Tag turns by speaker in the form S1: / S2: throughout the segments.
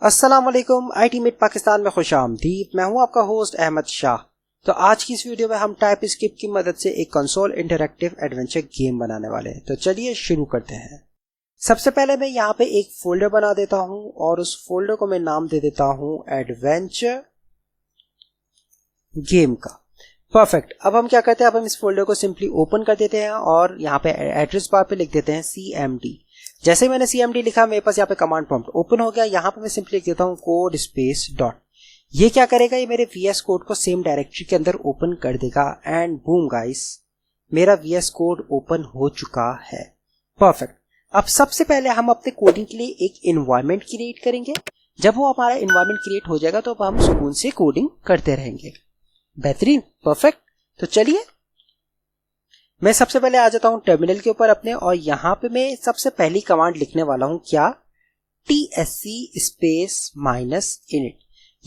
S1: अस्सलाम वालेकुम। ITMate पाकिस्तान में खुशामदीद। मैं हूं आपका होस्ट अहमद शाह। तो आज की इस वीडियो में हम टाइपस्क्रिप्ट की मदद से एक कंसोल इंटरैक्टिव एडवेंचर गेम बनाने वाले हैं। तो चलिए शुरू करते हैं। सबसे पहले मैं यहाँ पे एक फोल्डर बना देता हूं और उस फोल्डर को मैं नाम दे देता हूं एडवेंचर गेम का। परफेक्ट। अब हम क्या करते हैं, अब हम इस फोल्डर को सिंपली ओपन कर देते हैं और यहाँ पे एड्रेस बार पे लिख देते हैं CMD। जैसे मैंने CMD लिखा, मेरे पास यहाँ पे कमांड प्रॉम्प्ट ओपन हो गया। यहाँ पे मैं सिंपली लिख देता हूँ कोड स्पेस डॉट। ये क्या करेगा, ये मेरे VS कोड को सेम डायरेक्टरी के अंदर ओपन कर देगा। एंड बूम गाइस, मेरा VS कोड ओपन हो चुका है। परफेक्ट। अब सबसे पहले हम अपने कोडिंग के लिए एक इन्वायरमेंट क्रिएट करेंगे। जब वो हमारा इन्वायरमेंट क्रिएट हो जाएगा तो अब हम सुकून से कोडिंग करते रहेंगे। बेहतरीन, परफेक्ट। तो चलिए मैं सबसे पहले आ जाता हूं टर्मिनल के ऊपर अपने, और यहां पे मैं सबसे पहली कमांड लिखने वाला हूं क्या, TSC स्पेस -init।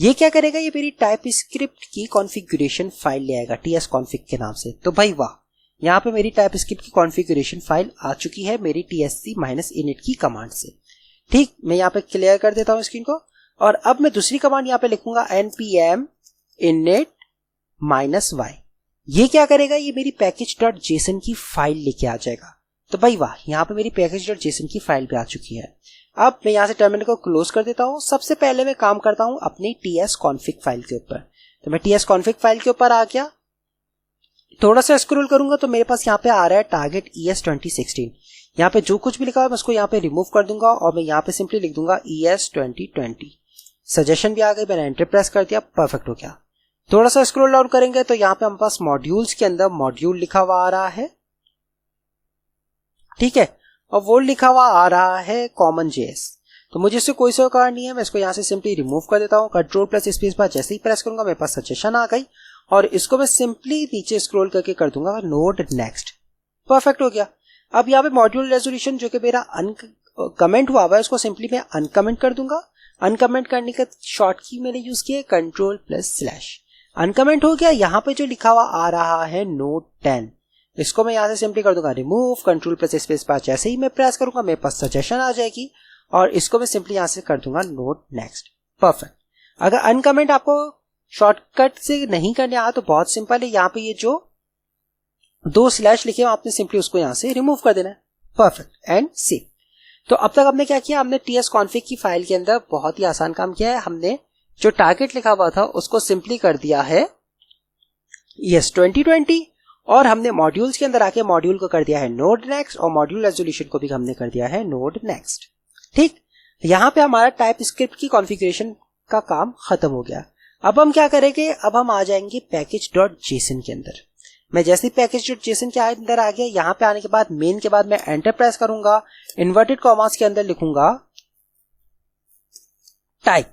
S1: ये क्या करेगा, ये मेरी टाइपस्क्रिप्ट की कॉन्फ़िगरेशन फाइल ले आएगा tsconfig के नाम से। तो भाई वाह, यहाँ पे मेरी टाइपस्क्रिप्ट की कॉन्फ़िगरेशन फाइल आ चुकी है मेरी TSC -init की कमांड से। ठीक, मैं यहाँ पे क्लियर कर देता हूँ स्क्रीन को। और अब मैं दूसरी कमांड यहाँ पे लिखूंगा npm init -y। ये क्या करेगा, ये मेरी package.json की फाइल लेके आ जाएगा। तो भाई वाह, यहाँ पे मेरी package.json की फाइल भी आ चुकी है। अब मैं यहाँ से टर्मिनल को क्लोज कर देता हूँ। सबसे पहले मैं काम करता हूँ अपनी tsconfig फाइल के ऊपर। तो मैं tsconfig फाइल के ऊपर आ गया, थोड़ा सा स्क्रॉल करूंगा तो मेरे पास यहाँ पे आ रहा है टारगेट ES 2016। यहाँ पे जो कुछ भी लिखा है मैं उसको यहाँ पे रिमूव कर दूंगा और मैं यहाँ पे सिंपली लिख दूंगा ES 2020। सजेशन भी आ गई, मैंने एंटर प्रेस कर दिया, परफेक्ट हो गया। थोड़ा सा स्क्रॉल डाउन करेंगे तो यहाँ पे हमारे पास मॉड्यूल्स के अंदर मॉड्यूल लिखा हुआ आ रहा है, ठीक है, और वो लिखा हुआ आ रहा है CommonJS। तो मुझे इससे कोई सरोकार नहीं है, मैं इसको यहाँ से सिंपली रिमूव कर देता हूँ। कंट्रोल+ स्पेस बार जैसे ही प्रेस करूंगा मेरे पास सजेशन आ गई, और इसको मैं सिंपली नीचे स्क्रॉल करके कर दूंगा नोड नेक्स्ट। परफेक्ट हो गया। अब यहाँ पे मॉड्यूल रेजोल्यूशन जो कि मेरा अनकमेंट हुआ है उसको सिंपली मैं अनकमेंट कर दूंगा। अनकमेंट करने का शॉर्ट की मैंने यूज किया कंट्रोल+/। अनकमेंट हो गया। यहाँ पे जो लिखा हुआ आ रहा है नोड 10, इसको मैं यहाँ से सिंपली कर दूंगा रिमूव। कंट्रोल+ स्पेस बार जैसे ही मैं प्रेस करूंगा मेरे पास सजेशन आ जाएगी, और इसको मैं सिंपली यहाँ से कर दूंगा नोड नेक्स्ट। परफेक्ट। अगर अनकमेंट आपको शॉर्टकट से नहीं करने आया तो बहुत सिंपल है, यहाँ पे ये जो 2 स्लैश लिखे हैं आपने सिंपली उसको यहाँ से रिमूव कर देना है। Perfect and save. तो अब तक हमने क्या किया, हमने tsconfig की फाइल के अंदर बहुत ही आसान काम किया है। हमने जो टारगेट लिखा हुआ था उसको सिंपली कर दिया है ES 2020, और हमने मॉड्यूल्स के अंदर आके मॉड्यूल को कर दिया है नोड नेक्स्ट, और मॉड्यूल रेजोल्यूशन को भी हमने कर दिया है नोड नेक्स्ट। ठीक, यहाँ पे हमारा टाइपस्क्रिप्ट की कॉन्फ़िगरेशन का काम खत्म हो गया। अब हम क्या करेंगे, अब हम आ जाएंगे package.json के अंदर। मैं जैसे ही package.json के अंदर आ गया, यहाँ पे आने के बाद मेन के बाद मैं एंटर प्रेस करूंगा, इन्वर्टेड कॉमास के अंदर लिखूंगा टाइप।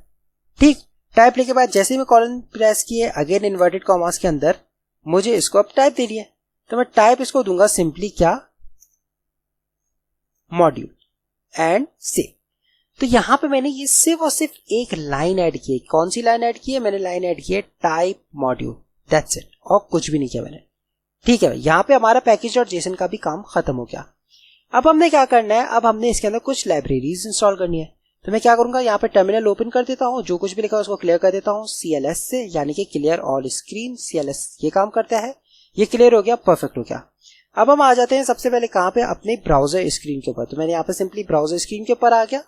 S1: ठीक, टाइप लिखे के बाद जैसे ही मैं कॉलन प्रेस किए, अगेन इन्वर्टेड कॉमास के अंदर मुझे इसको अब टाइप दे दिया, तो मैं टाइप इसको दूंगा सिंपली क्या, मॉड्यूल एंड सेव। तो यहां पे मैंने ये सिर्फ और सिर्फ एक लाइन ऐड की है। कौन सी लाइन ऐड की है, मैंने लाइन ऐड की है टाइप मॉड्यूल, दैट्स इट, और कुछ भी नहीं किया मैंने। ठीक है, यहां पे हमारा package.json का भी काम खत्म हो गया। अब हमने क्या करना है, अब हमने इसके अंदर कुछ लाइब्रेरीज इंस्टॉल करनी है। तो मैं क्या करूंगा, यहाँ पे टर्मिनल ओपन कर देता हूँ, जो कुछ भी लिखा है उसको क्लियर कर देता हूँ CLS से, यानी कि क्लियर ऑल स्क्रीन। CLS ये काम करता है, ये क्लियर हो गया, परफेक्ट हो गया। अब हम आ जाते हैं सबसे पहले कहाँ पे, अपने ब्राउजर स्क्रीन के ऊपर। तो मैंने यहाँ पे सिंपली ब्राउजर स्क्रीन के ऊपर आ गया,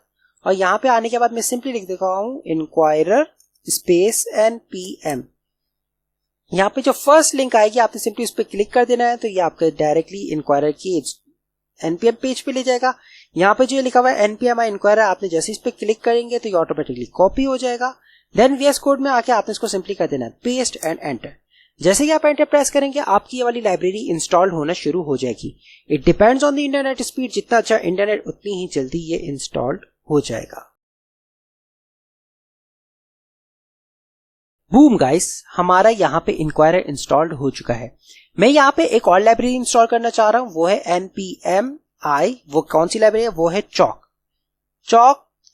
S1: और यहाँ पे आने के बाद मैं सिंपली लिख देता हूँ inquirer स्पेस npm। यहाँ पे जो फर्स्ट लिंक आएगी आपने सिंपली उस पर क्लिक कर देना है, तो ये आपके डायरेक्टली inquirer की npm पेज पे ले जाएगा। यहाँ पे जो लिखा हुआ है npm inquirer, आपने जैसे इस पे क्लिक करेंगे तो ये ऑटोमेटिकली कॉपी हो जाएगा। देन VS कोड में आके आपने इसको सिंपली कर देना है पेस्ट एंड एंटर। जैसे ही आप एंटर प्रेस करेंगे आपकी ये वाली लाइब्रेरी इंस्टॉल होना शुरू हो जाएगी। It depends on the internet speed, जितना अच्छा इंटरनेट उतनी ही जल्दी ये इंस्टॉल्ड हो जाएगा। बूम गाइस, हमारा यहाँ पे inquirer इंस्टॉल्ड हो चुका है। मैं यहाँ पे एक और लाइब्रेरी इंस्टॉल करना चाह रहा हूँ, वो है npm i। वो कौन सी लाइब्रेरी है, वो है chalk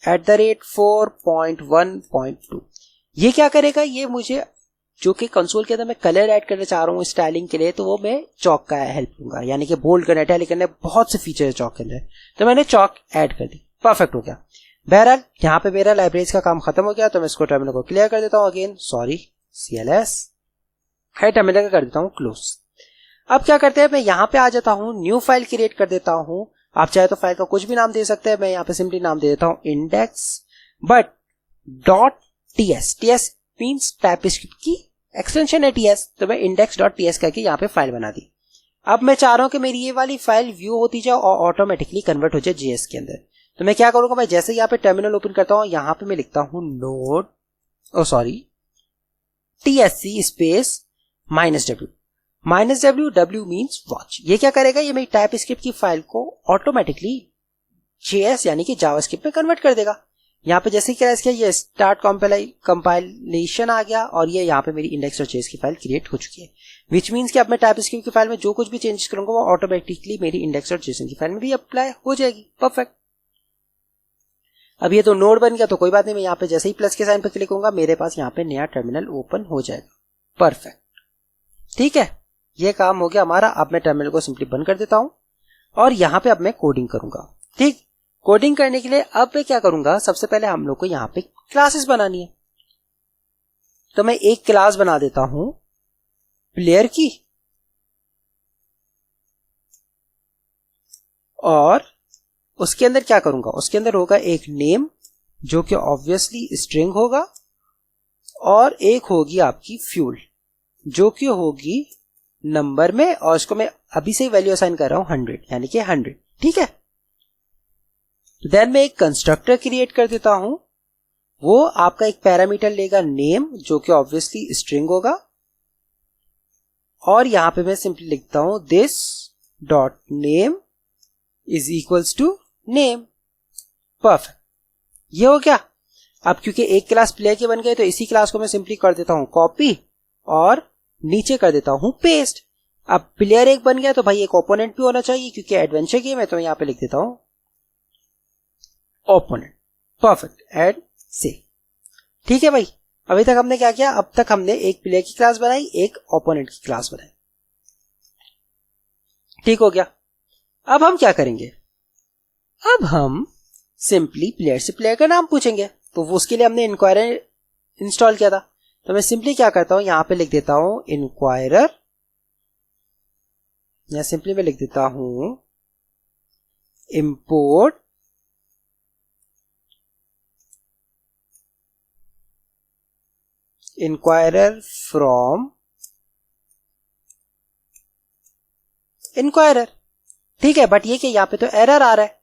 S1: @4.1.2। ये क्या करेगा, ये मुझे जो कि कंसोल के अंदर मैं कलर ऐड करना चाह रहा हूँ स्टाइलिंग के लिए, तो वो मैं चॉक का हेल्प लूंगा, यानी कि बोल्ड करना, इटैलिक करना, बहुत से फीचर है चॉक के अंदर। तो मैंने चॉक ऐड कर दी, परफेक्ट हो गया। बहरहाल यहाँ पे मेरा लाइब्रेरीज का काम खत्म हो गया, तो मैं इसको टर्मिनल को क्लियर कर देता हूँ अगेन, सॉरी CLS है, टर्मिनल का कर देता हूँ क्लोज। अब क्या करते हैं, मैं यहाँ पे आ जाता हूँ, न्यू फाइल क्रिएट कर देता हूँ। आप चाहे तो फाइल का कुछ भी नाम दे सकते हैं, मैं यहाँ पे सिंपली नाम दे देता हूँ index but dot TS. TS means TypeScript की एक्सटेंशन है टीएस, तो मैं इंडेक्स डॉट टीएस करके यहाँ पे फाइल बना दी। अब मैं चाह रहा हूँ कि मेरी ये वाली फाइल व्यू होती जाए और ऑटोमेटिकली कन्वर्ट हो जाए JS के अंदर। तो मैं क्या करूंगा भाई, जैसे यहाँ पे टर्मिनल ओपन करता हूँ, यहाँ पे मैं लिखता हूँ node TSC space -w। -w means watch. ये क्या करेगा, ये मेरी टाइपस्क्रिप्ट की फाइल को ऑटोमेटिकली JS यानी कि जावास्क्रिप्ट में कन्वर्ट कर देगा। यहाँ पे जैसे क्या किया, ये स्टार्ट कंपाइलेशन आ गया और ये यहाँ पे मेरी index.js की फाइल क्रिएट हो चुकी है, विच मीन्स कि अब मैं टाइपस्क्रिप्ट की फाइल में जो कुछ भी चेंजेस करूंगा वो ऑटोमेटिकली मेरी index.json की फाइल में भी अप्लाई हो जाएगी। परफेक्ट। अब ये तो नोड बन गया, तो कोई बात नहीं, मैं यहाँ पे जैसे ही प्लस के साइन पर क्लिक करूंगा मेरे पास यहाँ पे नया टर्मिनल ओपन हो जाएगा। परफेक्ट, ठीक है, ये काम हो गया हमारा। अब मैं टर्मिनल को सिंपली बंद कर देता हूं और यहाँ पे अब मैं कोडिंग करूंगा। ठीक, कोडिंग करने के लिए अब मैं क्या करूंगा, सबसे पहले हम लोग को यहाँ पे क्लासेस बनानी है, तो मैं एक क्लास बना देता हूं प्लेयर की, और उसके अंदर क्या करूंगा, उसके अंदर होगा एक नेम जो कि ऑब्वियसली स्ट्रिंग होगा, और एक होगी आपकी फ्यूल जो कि होगी नंबर में, और उसको मैं अभी से वैल्यू असाइन कर रहा हूं 100 यानी कि 100। ठीक है, देन मैं एक कंस्ट्रक्टर क्रिएट कर देता हूं, वो आपका एक पैरामीटर लेगा नेम जो कि ऑब्वियसली स्ट्रिंग होगा, और यहां पे मैं सिंपली लिखता हूं this dot name is equals to name. Perfect, ये हो गया। अब क्योंकि एक क्लास प्लेयर के बन गए, तो इसी क्लास को मैं सिंपली कर देता हूं कॉपी और नीचे कर देता हूं पेस्ट। अब प्लेयर एक बन गया, तो भाई एक ओपोनेंट भी होना चाहिए क्योंकि एडवेंचर गेम है, तो मैं यहां पे लिख देता हूं ओपोनेंट। परफेक्ट, एड से। ठीक है भाई, अभी तक हमने क्या किया, अब तक हमने एक प्लेयर की क्लास बनाई, एक ओपोनेंट की क्लास बनाई। ठीक हो गया। अब हम क्या करेंगे, अब हम सिंपली प्लेयर से प्लेयर का नाम पूछेंगे, तो वो उसके लिए हमने इंक्वायरर इंस्टॉल किया था, तो मैं सिंपली क्या करता हूं, यहां पे लिख देता हूं इंक्वायरर, या सिंपली मैं लिख देता हूं इंपोर्ट इंक्वायरर फ्रॉम इंक्वायरर। ठीक है, बट ये कि यहाँ पे तो एरर आ रहा है,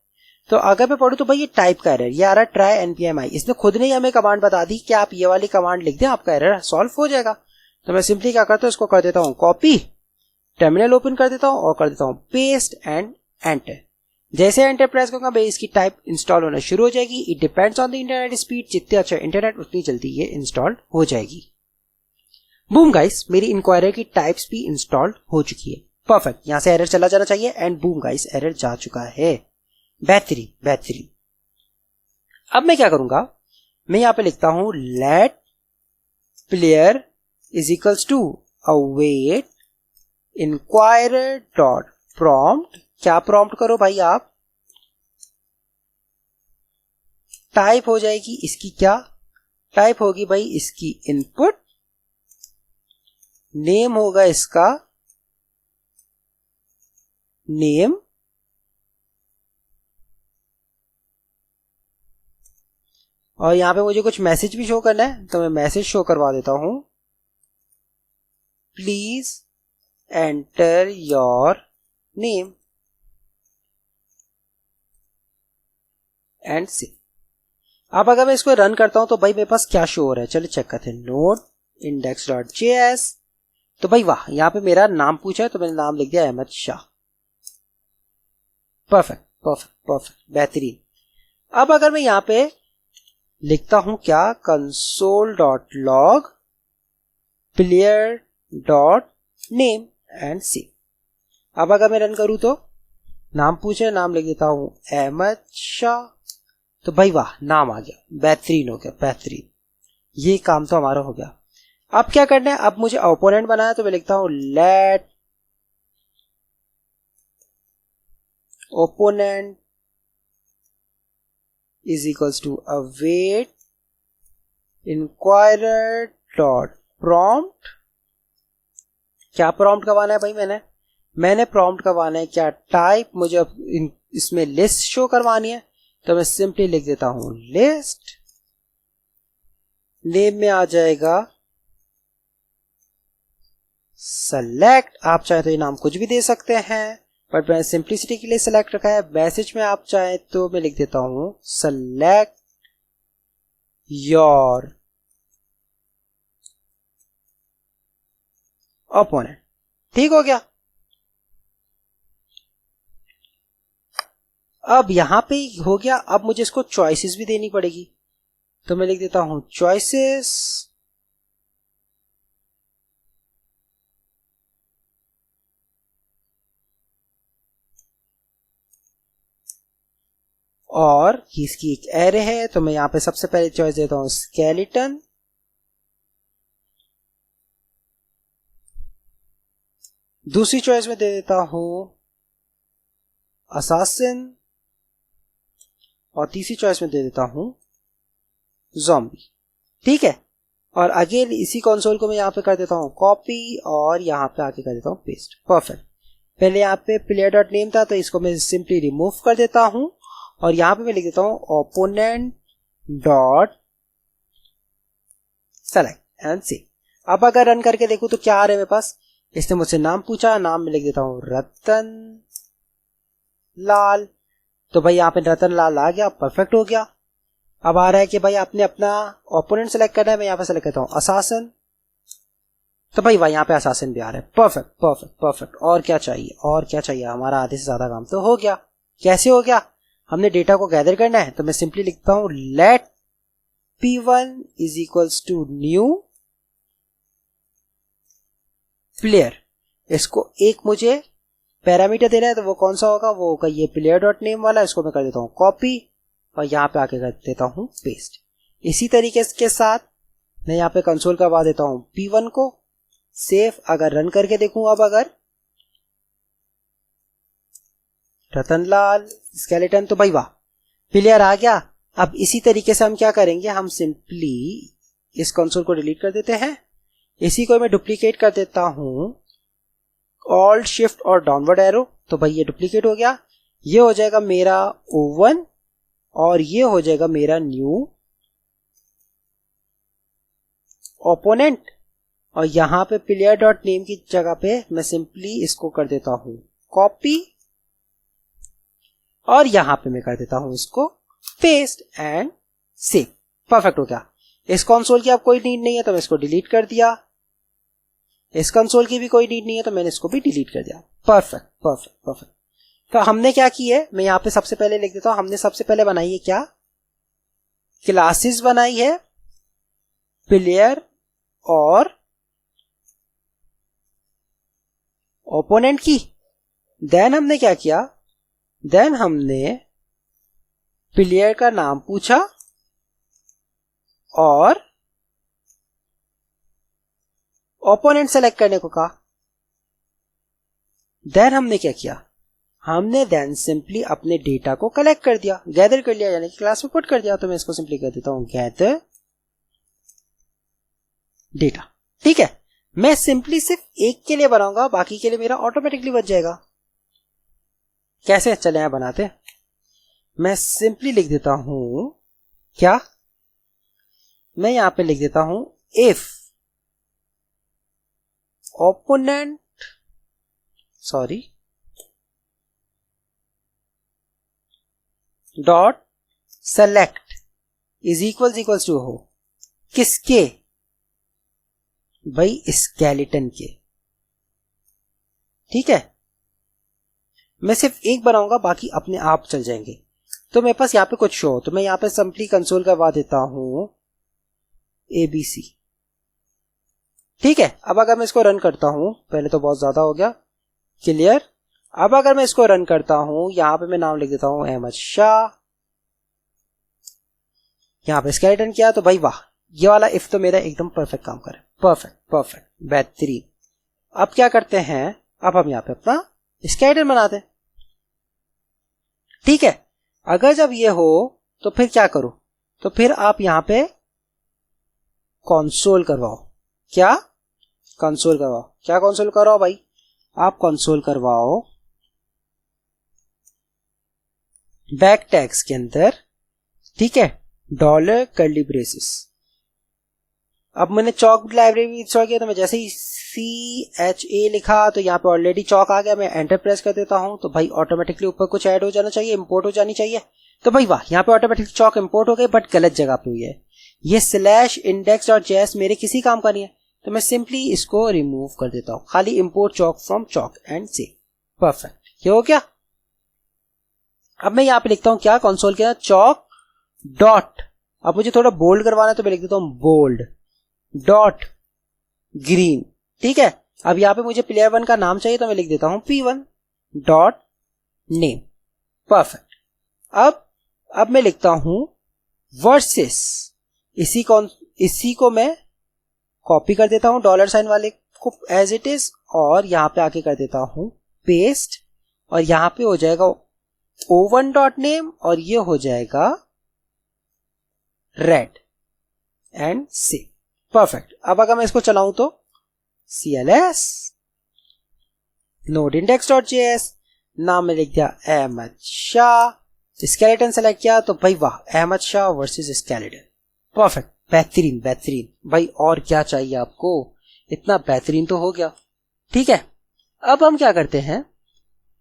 S1: तो अगर मैं पढ़ूं तो भाई ये टाइप का एरर, ये आ रहा है ट्राई npmi। इसने खुद ने ही हमें कमांड बता दी कि आप ये वाली कमांड लिख दें, आपका एरर सॉल्व हो जाएगा। तो मैं सिंपली क्या करता हूं, इसको कर देता हूं कॉपी, टर्मिनल ओपन कर देता हूं और कर देता हूं पेस्ट एंड एंटर। जैसे एंटर प्रेस करूंगा भाई इसकी टाइप इंस्टॉल होना शुरू हो जाएगी। It depends on the internet speed, जितने अच्छा इंटरनेट उतनी जल्दी ये इंस्टॉल हो जाएगी। बूम गाइस, मेरी इंक्वायरर की टाइप्स भी इंस्टॉल हो चुकी है। परफेक्ट, यहां से एरर चला जाना चाहिए, एंड बूम गाइस एरर जा चुका है। बेहतरीन बेहतरीन। अब मैं क्या करूंगा, मैं यहां पे लिखता हूं let player is equals to await inquirer dot prompt. क्या प्रॉम्प्ट करो भाई आप, टाइप हो जाएगी इसकी, क्या टाइप होगी भाई इसकी इनपुट, नेम होगा इसका नेम, और यहां पे मुझे कुछ मैसेज भी शो करना है, तो मैं मैसेज शो करवा देता हूं, please enter your name and से। अब अगर मैं इसको रन करता हूं तो भाई मेरे पास क्या शो हो रहा है, चलिए चेक करते हैं। नोड index.js, तो भाई वाह, यहां पे मेरा नाम पूछा है तो मैंने नाम लिख दिया Ahmad Shah. Perfect perfect perfect, बेहतरीन। अब अगर मैं यहां पे लिखता हूं क्या, console.log player.name एंड सी। अब अगर मैं रन करूं तो नाम पूछे, नाम लिख देता हूं अहमद शाह, तो भाई वाह नाम आ गया, बेहतरीन हो गया बेहतरीन। ये काम तो हमारा हो गया। अब क्या करना है, अब मुझे ओपोनेंट बनाया, तो मैं लिखता हूं let opponent is equals to await inquirer dot prompt. क्या प्रॉम्प्ट करवाना है भाई? मैंने प्रॉम्प्ट करवाना है क्या? टाइप मुझे अब इसमें लिस्ट शो करवानी है, तो मैं सिंपली लिख देता हूं लिस्ट। नेम में आ जाएगा सेलेक्ट। आप चाहे तो ये नाम कुछ भी दे सकते हैं, बट मैंने सिंपलिसिटी के लिए सेलेक्ट रखा है। मैसेज में आप चाहे तो मैं लिख देता हूं सेलेक्ट योर ओपोनेंट। ठीक हो गया। अब यहां पे हो गया। अब मुझे इसको चॉइसेस भी देनी पड़ेगी, तो मैं लिख देता हूं चॉइसेस और इसकी एक एरे है, तो मैं यहां पे सबसे पहले चॉइस देता हूं स्केलेटन। दूसरी चॉइस में दे देता हूं असासिन, और तीसरी चॉइस में दे देता हूं ज़ॉम्बी। ठीक है। और अगेन इसी कंसोल को मैं यहां पे कर देता हूं कॉपी, और यहां पे आके कर देता हूं पेस्ट। परफेक्ट। पहले यहां पे प्लेयर डॉट नेम था, तो इसको मैं सिंपली रिमूव कर देता हूं, और यहां पे मैं लिख देता हूं opponent dot select and save. अब अगर रन करके देखूं तो क्या आ रहा है मेरे पास? इसने मुझसे नाम पूछा, नाम में लिख देता हूं रतन लाल। तो भाई यहाँ पे रतन लाल आ गया, परफेक्ट हो गया। अब आ रहा है कि भाई आपने अपना ओपोनेंट सेलेक्ट करना है, मैं यहाँ पे सेलेक्ट करता हूँ असासिन, तो भाई यहाँ पे असासिन भी आ रहा है। Perfect perfect perfect. और क्या चाहिए? और क्या चाहिए? हमारा आधे से ज्यादा काम तो हो गया। कैसे हो गया? हमने डेटा को गैदर करना है, तो मैं सिंपली लिखता हूं let p1 is equals to new player. इसको एक मुझे पैरामीटर देना है, तो वो कौन सा होगा? वो होगा ये प्लेयर डॉट नेम वाला। इसको मैं कर देता हूं कॉपी, और यहां पे आके कर देता हूं पेस्ट। इसी तरीके के साथ मैं यहां पे कंसोल करवा देता हूं p1 को सेव। अगर रन करके देखूं, अब अगर रतनलाल स्केलेटन, तो भाई वाह, प्लेयर आ गया। अब इसी तरीके से हम क्या करेंगे? हम सिंपली इस कंसोल को डिलीट कर देते हैं। इसी को मैं डुप्लीकेट कर देता हूं ऑल्ट शिफ्ट और डाउनवर्ड एरो, तो भाई ये डुप्लीकेट हो गया। ये हो जाएगा मेरा O1, और ये हो जाएगा मेरा न्यू ओपोनेंट। और यहां पे प्लेयर डॉट नेम की जगह पे मैं सिंपली इसको कर देता हूं कॉपी, और यहां पे मैं कर देता हूं इसको पेस्ट एंड सेव। परफेक्ट हो गया। इस कंसोल की अब कोई नीड नहीं है, तो मैं इसको डिलीट कर दिया। इस कंसोल की भी कोई नीड नहीं है, तो मैंने इसको भी डिलीट कर दिया। Perfect perfect perfect. तो हमने क्या की है, मैं यहां पे सबसे पहले लिख देता हूं। हमने सबसे पहले बनाई है क्या? क्लासेस बनाई है प्लेयर और ओपोनेंट की। देन हमने क्या किया? देन हमने प्लेयर का नाम पूछा और ओपोनेंट सेलेक्ट करने को कहा। देन हमने क्या किया? हमने देन सिंपली अपने डेटा को कलेक्ट कर दिया, गैदर कर लिया, यानी कि क्लास में पुट कर दिया। तो मैं इसको सिंपली कर देता हूं गैदर डेटा। ठीक है। मैं सिंपली सिर्फ एक के लिए बनाऊंगा, बाकी के लिए मेरा ऑटोमेटिकली बच जाएगा। कैसे? चले यहां बनाते। मैं सिंपली लिख देता हूं क्या? मैं यहां पे लिख देता हूं if opponent dot select is equals to हो किसके? भाई स्केलेटन के। ठीक है। मैं सिर्फ एक बनाऊंगा, बाकी अपने आप चल जाएंगे। तो मेरे पास यहाँ पे कुछ शो, तो मैं यहाँ पे सिंपली कंसोल करवा देता हूं ABC। ठीक है। अब अगर मैं इसको रन करता हूं, पहले तो बहुत ज्यादा हो गया, क्लियर। अब अगर मैं इसको रन करता हूं, यहां पे मैं नाम लिख देता हूं अहमद शाह, यहां पे स्केलेटन किया, तो भाई वाह, ये वाला इफ तो मेरा एकदम परफेक्ट काम करे। परफेक्ट परफेक्ट बेहतरीन। अब क्या करते हैं? अब हम यहां पे अपना स्केलेटन बनाते हैं। ठीक है। अगर जब ये हो तो फिर क्या करो, तो फिर आप यहां पे कंसोल करवाओ। क्या कंसोल करवाओ, क्या कंसोल करवाओ भाई, आप कंसोल करवाओ बैक टैग्स के अंदर, ठीक है, डॉलर कर्ली ब्रेसेस। अब मैंने चौक लाइब्रेरी इंस्टॉल किया, तो मैं जैसे ही CHA लिखा तो यहाँ पे ऑलरेडी चौक आ गया। मैं एंटर प्रेस कर देता हूं तो भाई ऑटोमेटिकली ऊपर कुछ ऐड हो जाना चाहिए, इंपोर्ट हो जानी चाहिए। तो भाई वाह, यहाँ पे ऑटोमेटिकली चौक इंपोर्ट हो गई, बट गलत जगह पे हुई है। ये /index.js मेरे किसी काम का नहीं है, तो मैं सिंपली इसको रिमूव कर देता हूं, खाली import Chowk from chalk and save. Perfect, ये हो गया। अब मैं यहाँ पे लिखता हूं क्या, कंसोल के चौक डॉट, अब मुझे थोड़ा बोल्ड करवाना है तो मैं लिख देता हूं बोल्ड डॉट ग्रीन, ठीक है। अब यहाँ पे मुझे प्लेयर 1 का नाम चाहिए तो मैं लिख देता हूं P1 डॉट नेम। परफेक्ट। अब मैं लिखता हूं वर्सेस, इसी को मैं कॉपी कर देता हूं $साइन वाले को एज इट इज, और यहां पे आके कर देता हूं पेस्ट, और यहां पे हो जाएगा O1 डॉट नेम, और ये हो जाएगा रेड एंड सेव। परफेक्ट। अब अगर मैं इसको चलाऊं तो CLS नोड index.js, नाम में लिख दिया अहमद शाह, स्केलेटन सेलेक्ट किया तो भाई वाह, Ahmad Shah versus skeleton. Perfect, बेहतरीन बेहतरीन भाई, और क्या चाहिए आपको, इतना बेहतरीन तो हो गया। ठीक है, अब हम क्या करते हैं,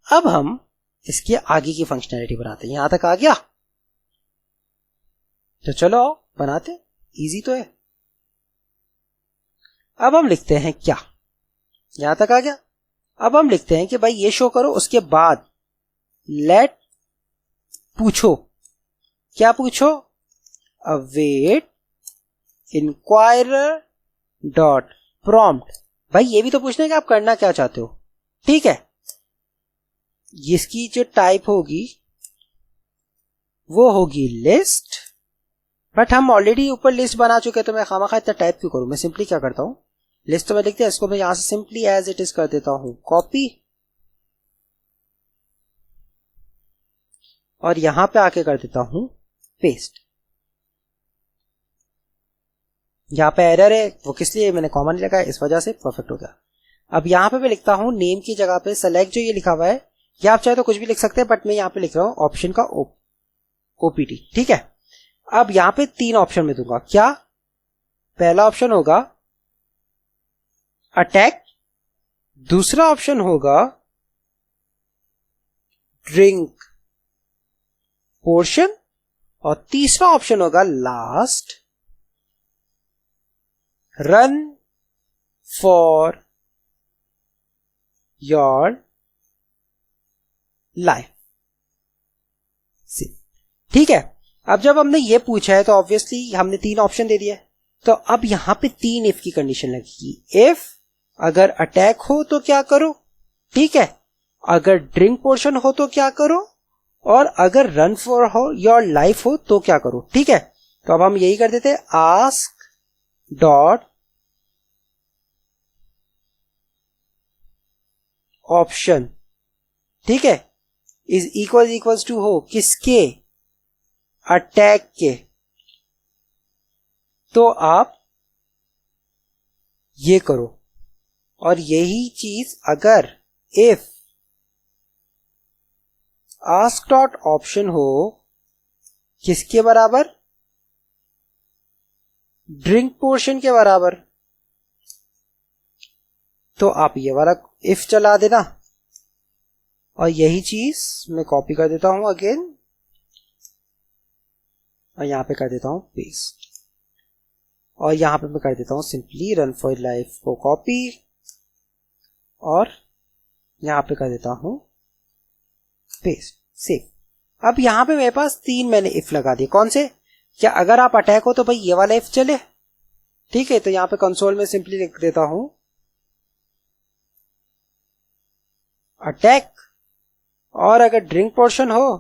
S1: अब हम इसके आगे की फंक्शनैलिटी बनाते हैं। यहां तक आ गया तो चलो बनाते, इजी तो है। अब हम लिखते हैं क्या, यहां तक आ गया। अब हम लिखते हैं कि भाई ये शो करो, उसके बाद लेट पूछो, क्या पूछो, अवेट इंक्वायरर डॉट प्रॉम्प्ट। भाई ये भी तो पूछना है कि आप करना क्या चाहते हो, ठीक है। इसकी जो टाइप होगी वो होगी लिस्ट, बट हम ऑलरेडी ऊपर लिस्ट बना चुके हैं तो मैं खामखा इतना टाइप क्यों करूं। मैं सिंपली क्या करता हूं, लिस्ट तो मैं लिख दिया, इसको मैं यहां से सिंपली एज इट इज कर देता हूं कॉपी, और यहां पे आके कर देता हूं पेस्ट। यहां पे एरर है, वो किस लिए, मैंने कॉमा नहीं लगाया इस वजह से। परफेक्ट हो गया। अब यहां पे मैं लिखता हूं नेम की जगह पे सेलेक्ट, जो ये लिखा हुआ है, या आप चाहे तो कुछ भी लिख सकते हैं, बट मैं यहां पे लिख रहा हूं ऑप्शन का OPT, ठीक है। अब यहां पे 3 ऑप्शन में दूंगा, क्या, पहला ऑप्शन होगा अटैक, दूसरा ऑप्शन होगा ड्रिंक पोर्शन, और तीसरा ऑप्शन होगा last run for your life. ठीक है। अब जब हमने ये पूछा है तो ऑब्वियसली हमने 3 ऑप्शन दे दिए, तो अब यहां पे 3 इफ की कंडीशन लगेगी। इफ अगर अटैक हो तो क्या करो, ठीक है, अगर ड्रिंक पोर्शन हो तो क्या करो, और अगर रन फॉर हो योर लाइफ हो तो क्या करो, ठीक है। तो अब हम यही कर देते हैं, आस्क डॉट ऑप्शन, ठीक है, इज इक्वल्स टू हो किसके, अटैक के। तो आप ये करो, और यही चीज अगर इफ आस्क डॉट ऑप्शन हो किसके बराबर, ड्रिंक पोर्शन के बराबर, तो आप ये वाला इफ चला देना, और यही चीज मैं कॉपी कर देता हूं अगेन, और यहां पे कर देता हूं पेस्ट, और यहां पे मैं कर देता हूं सिंपली रन फॉर लाइफ को कॉपी, और यहां पे कर देता हूं पेस्ट, सेव। अब यहां पे मेरे पास 3 मैंने इफ लगा दिए, कौन से, क्या अगर आप अटैक हो तो भाई ये वाला इफ चले, ठीक है। तो यहां पे कंसोल में सिंपली लिख देता हूं अटैक, और अगर ड्रिंक पोर्शन हो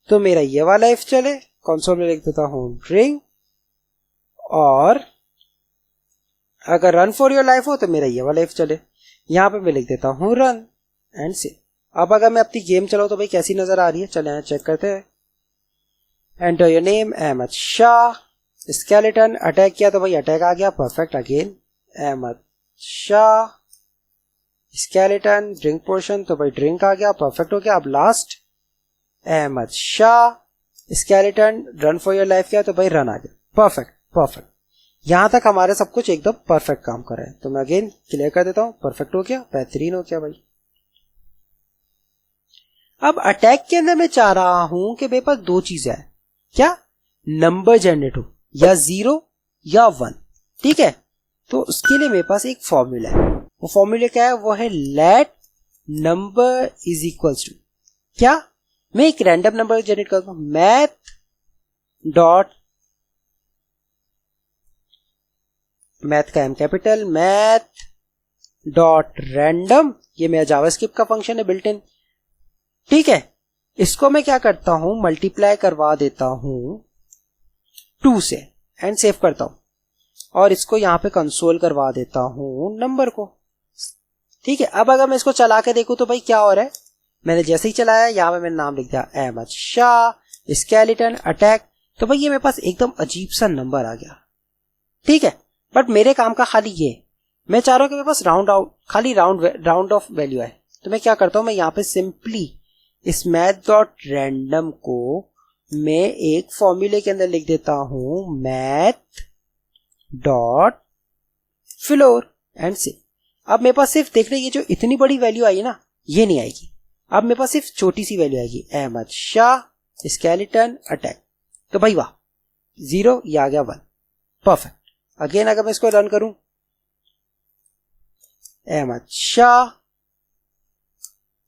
S1: तो मेरा ये वाला इफ चले, कंसोल में लिख देता हूं ड्रिंक, और अगर रन फॉर योर लाइफ हो तो मेरा ये वाला इफ चले, यहां पे मैं लिख देता हूं रन एंड सेव। अब अगर मैं अपनी गेम चलाऊं तो भाई कैसी नजर आ रही है, चले चेक करते हैं। Enter your name Ahmad Shah, skeleton attack किया तो भाई अटैक आ गया, perfect. Again Ahmad Shah, skeleton drink potion तो भाई ड्रिंक आ गया, परफेक्ट हो गया। अब last Ahmad Shah, skeleton run for your life किया तो भाई रन आ गया, परफेक्ट परफेक्ट। यहां तक हमारे सब कुछ एकदम परफेक्ट काम कर रहा है। तो मैं अगेन क्लियर कर देता हूं, परफेक्ट हो गया, बेहतरीन हो गया भाई। अब अटैक के अंदर मैं चाह रहा हूं कि मेरे पास दो चीजें है, क्या, नंबर जनरेट हो, या 0 या 1, ठीक है। तो उसके लिए मेरे पास एक फॉर्मूला है, वो फॉर्मूला क्या है, वो है let number is equals to, क्या, मैं एक रैंडम नंबर जनरेट करता हूं, मैथ डॉट, मैथ का M capital, math dot random, ये मेरा जावास्क्रिप्ट का फंक्शन है बिल्ट इन, ठीक है। इसको मैं क्या करता हूं, मल्टीप्लाई करवा देता हूं 2 से एंड सेव करता हूं, और इसको यहां पे कंसोल करवा देता हूं नंबर को, ठीक है। अब अगर मैं इसको चला के देखूं तो भाई क्या हो रहा है, मैंने जैसे ही चलाया यहां पे मैंने नाम लिख दिया अहमद शाह, स्केलेटन अटैक, तो भाई ये मेरे पास एकदम अजीब सा नंबर आ गया, ठीक है। बट मेरे काम का खाली ये, मैं चाह रहा हूं कि मेरे पास राउंड ऑफ वैल्यू है, तो मैं क्या करता हूं, मैं यहां पे सिंपली इस मैथ डॉट रैंडम को मैं एक फॉर्मूले के अंदर लिख देता हूं, मैथ डॉट फ्लोर एंड से। अब मेरे पास सिर्फ देख रहे ये जो इतनी बड़ी वैल्यू आई है ना, ये नहीं आएगी, अब मेरे पास सिर्फ छोटी सी वैल्यू आएगी, अहमद शाह, स्केलेटन अटैक, तो भाई वाह, 0, ये आ गया 1, परफेक्ट। अगेन अगर मैं इसको रन करूं, अहमद शाह,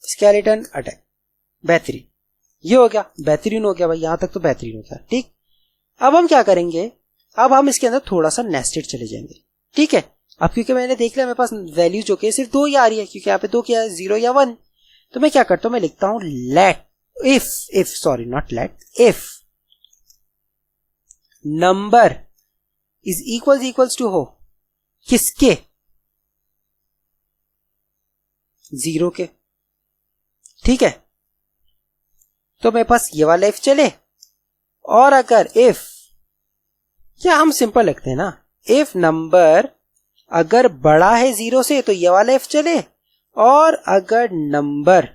S1: स्केलेटन अटैक, बेहतरीन, ये हो गया, बेहतरीन हो गया भाई, यहां तक तो बेहतरीन हो गया, ठीक। अब हम क्या करेंगे, अब हम इसके अंदर थोड़ा सा नेस्टेड चले जाएंगे, ठीक है। अब क्योंकि मैंने देख लिया मेरे पास वैल्यू जो कि सिर्फ 2 ही आ रही है, क्योंकि यहाँ पे 2 क्या है, 0 या 1, तो मैं क्या करता हूं, मैं लिखता हूं let, if number is equals to हो, किसके, 0 के, ठीक है। तो मेरे पास ये वाला इफ चले, और अगर इफ, क्या हम सिंपल लिखते हैं ना, इफ नंबर अगर बड़ा है 0 से तो ये वाला इफ चले, और अगर नंबर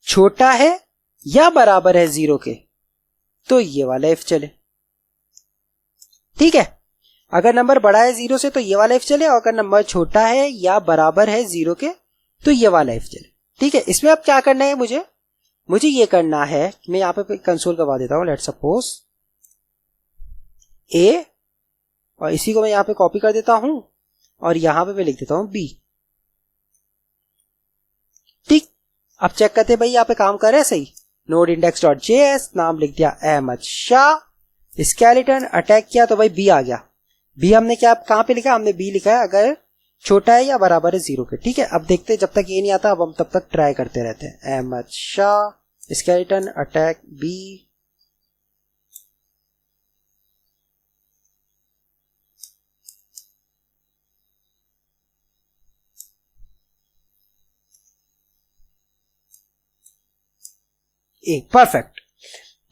S1: छोटा है या बराबर है 0 के तो ये वाला इफ चले, ठीक है। अगर नंबर बड़ा है 0 से तो ये वाला इफ चले, और अगर नंबर छोटा है या बराबर है 0 के तो ये वाला इफ चले, ठीक है। इसमें अब क्या करना है, मुझे ये करना है, मैं यहां पे कंसोल करवा देता हूं, लेट सपोज ए, और इसी को मैं यहां पे कॉपी कर देता हूं, और यहां पे मैं लिख देता हूं बी, ठीक। अब चेक करते हैं भाई यहाँ पे काम कर रहा है सही, नोड इंडेक्स डॉट जेएस, नाम लिख दिया अहमद शाह, स्केलेटन अटैक किया तो भाई बी आ गया, बी हमने क्या कहां पे लिखा, हमने बी लिखा है अगर छोटा है या बराबर है 0 के, ठीक है। अब देखते हैं, जब तक ये नहीं आता अब हम तब तक ट्राई करते रहते हैं, Ahmad Shah, skeleton attack B, A, perfect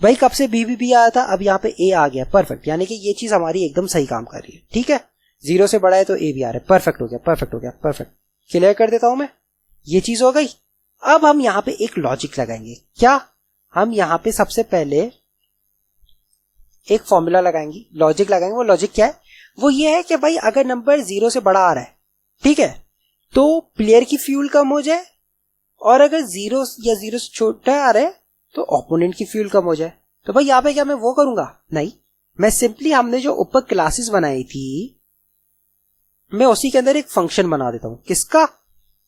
S1: भाई। कब से बी आया था, अब यहाँ पे ए आ गया, परफेक्ट, यानी कि ये चीज हमारी एकदम सही काम कर रही है, ठीक है। 0 से बड़ा है तो ए भी आ रहा है, परफेक्ट हो गया, परफेक्ट हो गया, परफेक्ट। क्लियर कर देता हूं मैं, ये चीज हो गई। अब हम यहां पे एक लॉजिक लगाएंगे, क्या, हम यहां पे सबसे पहले एक फॉर्मूला लगाएंगे, लॉजिक लगाएंगे। वो लॉजिक क्या है, वो ये है कि भाई अगर नंबर 0 से बड़ा आ रहा है, ठीक है, तो प्लेयर की फ्यूल कम हो जाए, और अगर 0 या 0 से छोटा आ रहा है तो ओपोनेंट की फ्यूल कम हो जाए। तो भाई यहां पे क्या मैं वो करूंगा, नहीं, मैं सिंपली हमने जो ऊपर क्लासेस बनाई थी, मैं उसी के अंदर एक फंक्शन बना देता हूं, किसका,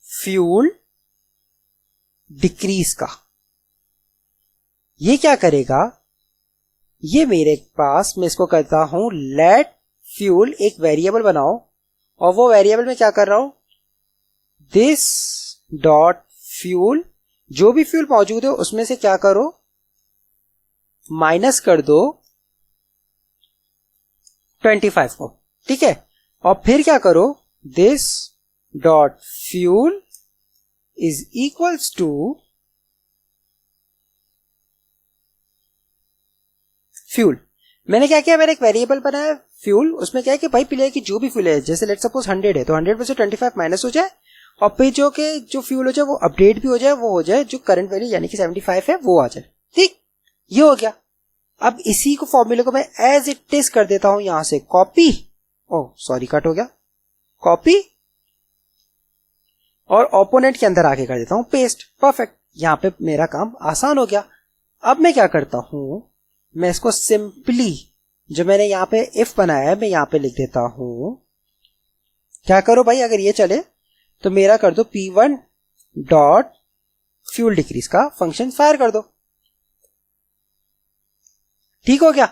S1: फ्यूल डिक्रीज का। ये क्या करेगा, ये मेरे पास, मैं इसको कहता हूं लेट फ्यूल, एक वेरिएबल बनाओ, और वो वेरिएबल में क्या कर रहा हूं, दिस डॉट फ्यूल, जो भी फ्यूल मौजूद है उसमें से क्या करो, माइनस कर दो 25 को, ठीक है। और फिर क्या करो, this dot fuel is equals to fuel. मैंने क्या किया, मैंने एक वेरिएबल बनाया फ्यूल, उसमें क्या है कि भाई प्लेयर की जो भी फ्यूल है, जैसे लेट सपोज 100 है तो 100 में से 25 माइनस हो जाए और फिर जो फ्यूल हो जाए वो अपडेट भी हो जाए, वो हो जाए जो करंट वैल्यू यानी कि 75 है वो आ जाए। ठीक, ये हो गया। अब इसी को फॉर्मूले को मैं एज इट इज कर देता हूं यहां से कॉपी, ओह सॉरी कट हो गया, कॉपी और ओपोनेंट के अंदर आके कर देता हूं पेस्ट। परफेक्ट, यहां पे मेरा काम आसान हो गया। अब मैं क्या करता हूं, मैं इसको सिंपली जो मैंने यहां पे इफ बनाया है मैं यहां पे लिख देता हूं, क्या करो भाई, अगर ये चले तो मेरा कर दो P1 डॉट फ्यूल डिक्रीज का फंक्शन फायर कर दो। ठीक हो गया।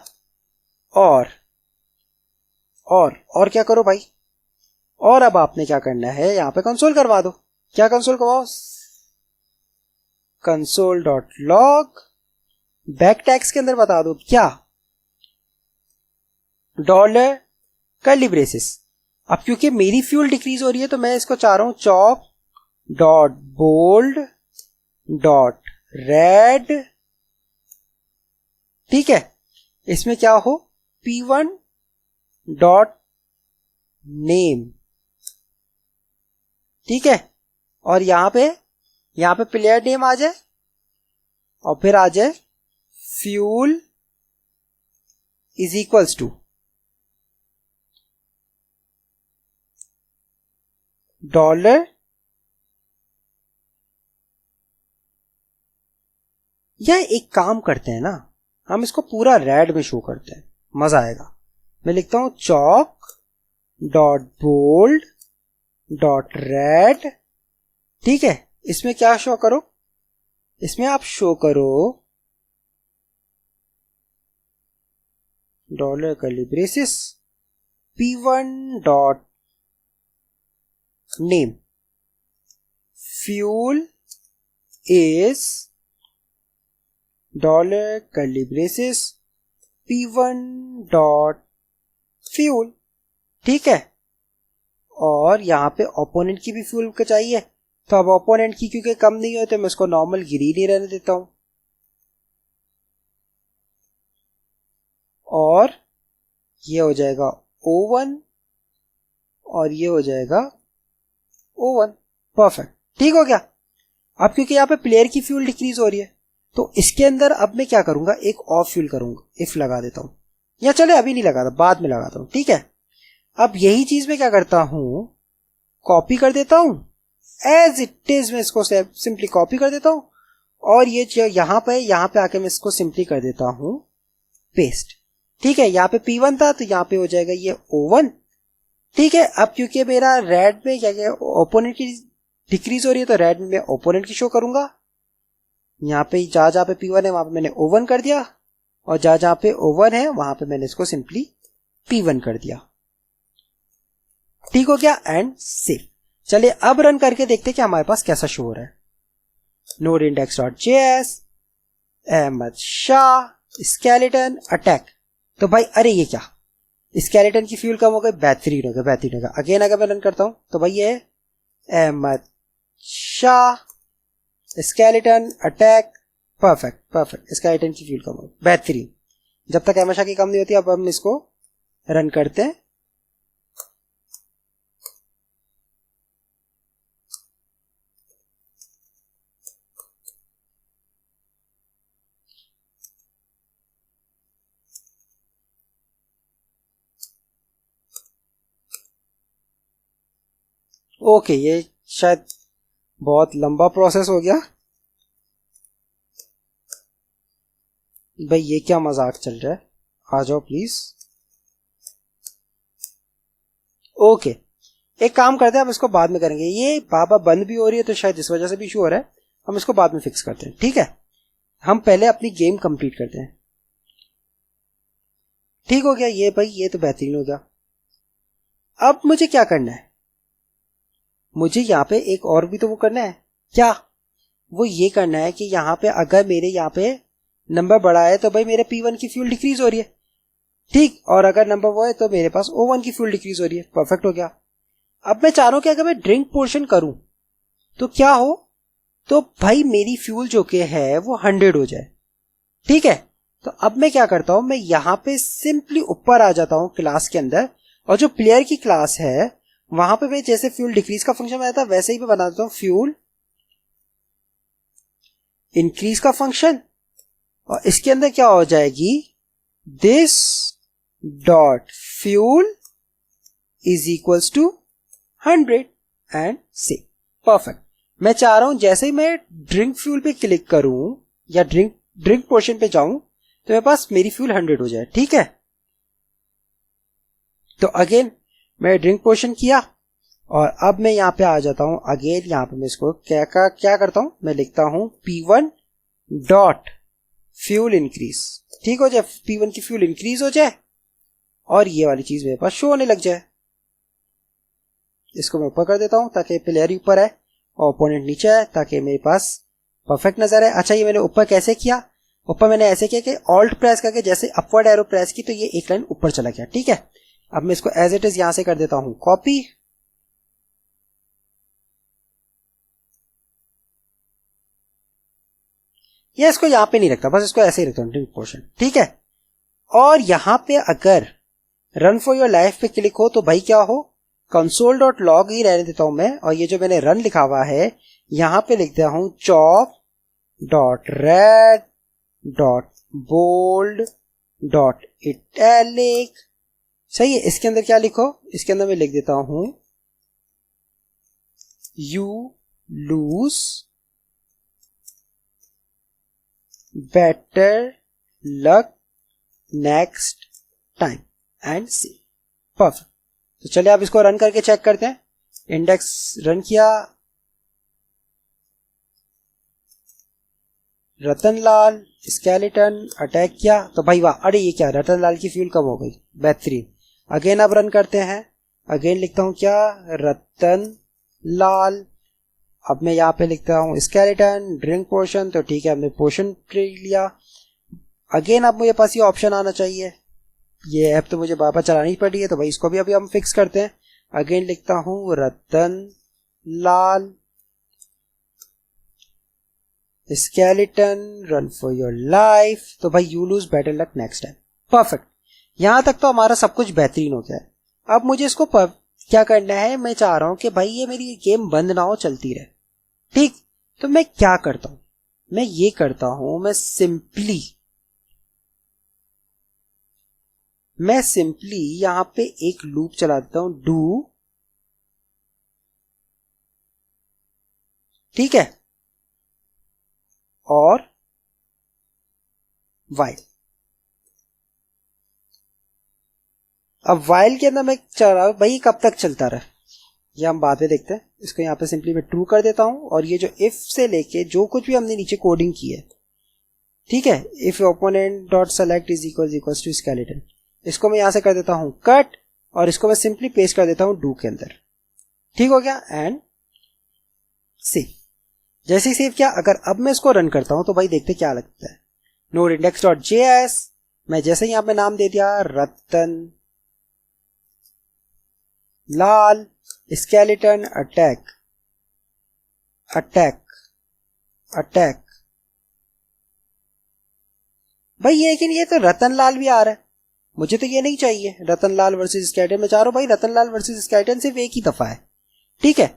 S1: और क्या करो भाई, और अब आपने क्या करना है, यहां पे कंसोल करवा दो। क्या कंसोल करवाओ, console dot log back tags के अंदर बता दो क्या, डॉलर कर्ली ब्रेसेस। अब क्योंकि मेरी फ्यूल डिक्रीज हो रही है तो मैं इसको चाह रहा हूं chalk dot bold dot red. ठीक है, इसमें क्या हो, P1 डॉट नेम। ठीक है, और यहां पे प्लेयर नेम आ जाए और फिर आ जाए fuel is equals to dollar, या एक काम करते हैं ना, हम इसको पूरा रेड में शो करते हैं, मजा आएगा। मैं लिखता हूं chalk dot bold dot red. ठीक है, इसमें क्या शो करो, इसमें आप शो करो dollar curly braces P1 dot name fuel is dollar curly braces P1 dot fuel. ठीक है, और यहां पे ओपोनेंट की भी फ्यूल को चाहिए, तो अब ओपोनेंट की क्योंकि कम नहीं होते मैं उसको नॉर्मल ग्रीन ही रहने देता हूं, और ये हो जाएगा O1 और ये हो जाएगा O1। परफेक्ट, ठीक हो गया। अब क्योंकि यहाँ पे प्लेयर की फ्यूल डिक्रीज हो रही है तो इसके अंदर अब मैं क्या करूंगा, एक ऑफ फ्यूल करूंगा, इफ लगा देता हूं, या चले अभी नहीं लगाता, बाद में लगाता हूं। ठीक है, अब यही चीज मैं क्या करता हूं, कॉपी कर देता हूं एज इट इज, मैं इसको सिंपली कॉपी कर देता हूं, और ये जो यहां पे आके मैं इसको सिंपली कर देता हूं पेस्ट। ठीक है, यहाँ पे P1 था तो यहाँ पे हो जाएगा ये O1। ठीक है, अब क्योंकि मेरा रेड में क्या ओपोनेंट की डिक्रीज हो रही है तो रेड में मैं ओपोनेंट की शो करूंगा। यहाँ पे जहां पे P1 है वहां पे मैंने O1 कर दिया, और जहां पे O1 है वहां पे मैंने इसको सिंपली P1 कर दिया। ठीक हो गया, एंड सेव। चलिए अब रन करके देखते हैं कि हमारे पास कैसा शो हो रहा है। Node index dot JS, Ahmad Shah, skeleton, attack. तो भाई अरे ये क्या, स्केलेटन की फ्यूल कम हो गई, बेहतरीन हो गया। अगेन अगर मैं रन करता हूं तो भाई ये Ahmad Shah, skeleton, attack, perfect, skeleton की फ्यूल कम हो गई, बेहतरीन। जब तक अहमद शाह की कम नहीं होती, अब हम इसको रन करते हैं। ओके, ये शायद बहुत लंबा प्रोसेस हो गया। भाई ये क्या मजाक चल रहा है, आ जाओ प्लीज। ओके, एक काम करते हैं, हम इसको बाद में करेंगे। ये बाबा बंद भी हो रही है तो शायद इस वजह से भी इशू हो रहा है, हम इसको बाद में फिक्स करते हैं। ठीक है, हम पहले अपनी गेम कंप्लीट करते हैं। ठीक हो गया ये भाई, ये तो बेहतरीन हो गया। अब मुझे क्या करना है, मुझे यहाँ पे एक और भी तो वो करना है। क्या, वो ये करना है कि यहाँ पे अगर मेरे यहाँ पे नंबर बढ़ा है तो भाई मेरे P1 की फ्यूल डिक्रीज हो रही है। ठीक, और अगर नंबर वो है तो मेरे पास O1 की फ्यूल डिक्रीज हो रही है। परफेक्ट हो गया। अब मैं चाह रहा हूं कि अगर मैं ड्रिंक पोर्शन करूं तो क्या हो, तो भाई मेरी फ्यूल जो कि है वो 100 हो जाए। ठीक है, तो अब मैं क्या करता हूं, मैं यहां पे सिंपली ऊपर आ जाता हूं क्लास के अंदर, और जो प्लेयर की क्लास है वहां पे मैं जैसे फ्यूल डिक्रीज का फंक्शन बनाया था वैसे ही मैं बना देता हूं फ्यूल इंक्रीज का फंक्शन, और इसके अंदर क्या हो जाएगी, this dot fuel is equals to 100 and से। परफेक्ट। मैं चाह रहा हूं जैसे ही मैं ड्रिंक फ्यूल पे क्लिक करूं या ड्रिंक पोर्शन पे जाऊं तो मेरे पास मेरी फ्यूल 100 हो जाए। ठीक है, तो अगेन मैं ड्रिंक पोर्शन किया और अब मैं यहां पे आ जाता हूं। अगेन यहां पे मैं इसको क्या करता हूं, मैं लिखता हूं P1 डॉट फ्यूल इंक्रीज। ठीक हो जाए, P1 की फ्यूल इंक्रीज हो जाए और ये वाली चीज मेरे पास शो होने लग जाए। इसको मैं ऊपर कर देता हूं ताकि प्लेयर ही ऊपर है और ओपोनेंट नीचे है, ताकि मेरे पास परफेक्ट नजर है। अच्छा, ये मैंने ऊपर कैसे किया, ऊपर मैंने ऐसे किया कि ऑल्ट प्रेस करके जैसे अपवर्ड एरो प्रेस की तो ये एक लाइन ऊपर चला गया। ठीक है, अब मैं इसको एज इट इज यहां से कर देता हूं कॉपी, या इसको यहां पे नहीं रखता, बस इसको ऐसे ही रखता हूं ड्रिंक पोर्शन। ठीक है, और यहां पे अगर रन फॉर योर लाइफ पे क्लिक हो तो भाई क्या हो, कंसोल डॉट लॉग ही रहने देता हूं मैं, और ये जो मैंने रन लिखा हुआ है यहां पे लिख दिया हूं chalk dot red dot bold dot italic. सही है, इसके अंदर क्या लिखो, इसके अंदर मैं लिख देता हूं you lose better luck next time and see. Perfect. तो चलिए आप इसको रन करके चेक करते हैं। इंडेक्स रन किया, रतनलाल स्केलेटन अटैक किया तो भाई वाह, अरे ये क्या, रतनलाल की फ्यूल कम हो गई, बेहतरीन। अगेन अब रन करते हैं, अगेन लिखता हूं क्या, रतनलाल। अब मैं यहाँ पे लिखता हूँ स्केलेटन ड्रिंक पोर्शन, तो ठीक है हमने पोर्शन लिया। अगेन अब मुझे पास ये ऑप्शन आना चाहिए, ये ऐप तो मुझे बार बार चलानी पड़ी है तो भाई इसको भी अभी हम फिक्स करते हैं। अगेन लिखता हूँ Ratanlal skeleton run for your life, तो भाई you lose better luck next time. Perfect, यहां तक तो हमारा सब कुछ बेहतरीन हो गया है। अब मुझे इसको क्या करना है, मैं चाह रहा हूं कि भाई ये मेरी गेम बंद ना हो, चलती रहे। ठीक, तो मैं क्या करता हूं, मैं ये करता हूं, मैं सिंपली यहां पे एक लूप चला देता हूं, डू। ठीक है, और वाइल। अब वाइल के अंदर मैं चल रहा हूं भाई, कब तक चलता रहा ये हम बाद में देखते हैं। इसको यहाँ पे सिंपली मैं ट्रू कर देता हूं, और ये जो इफ से लेके जो कुछ भी हमने नीचे कोडिंग की है, ठीक है, if opponent dot select is equal to skeleton, इसको मैं यहां से कर देता हूं कट, और इसको मैं सिंपली पेस्ट कर देता हूं डू के अंदर। ठीक हो गया, एंड सेव। जैसे ही सेव किया, अगर अब मैं इसको रन करता हूं तो भाई देखते क्या लगता है। नोड इंडेक्स डॉट जेएस, मैं जैसे यहां पे नाम दे दिया रतन Lal skeleton attack attack attack, भाई लेकिन ये तो रतनलाल भी आ रहा है, मुझे तो ये नहीं चाहिए रतनलाल वर्सेस स्केलेटन। मैं चाह रहा हूं भाई रतनलाल वर्सेस स्केलेटन सिर्फ एक ही दफा है। ठीक है,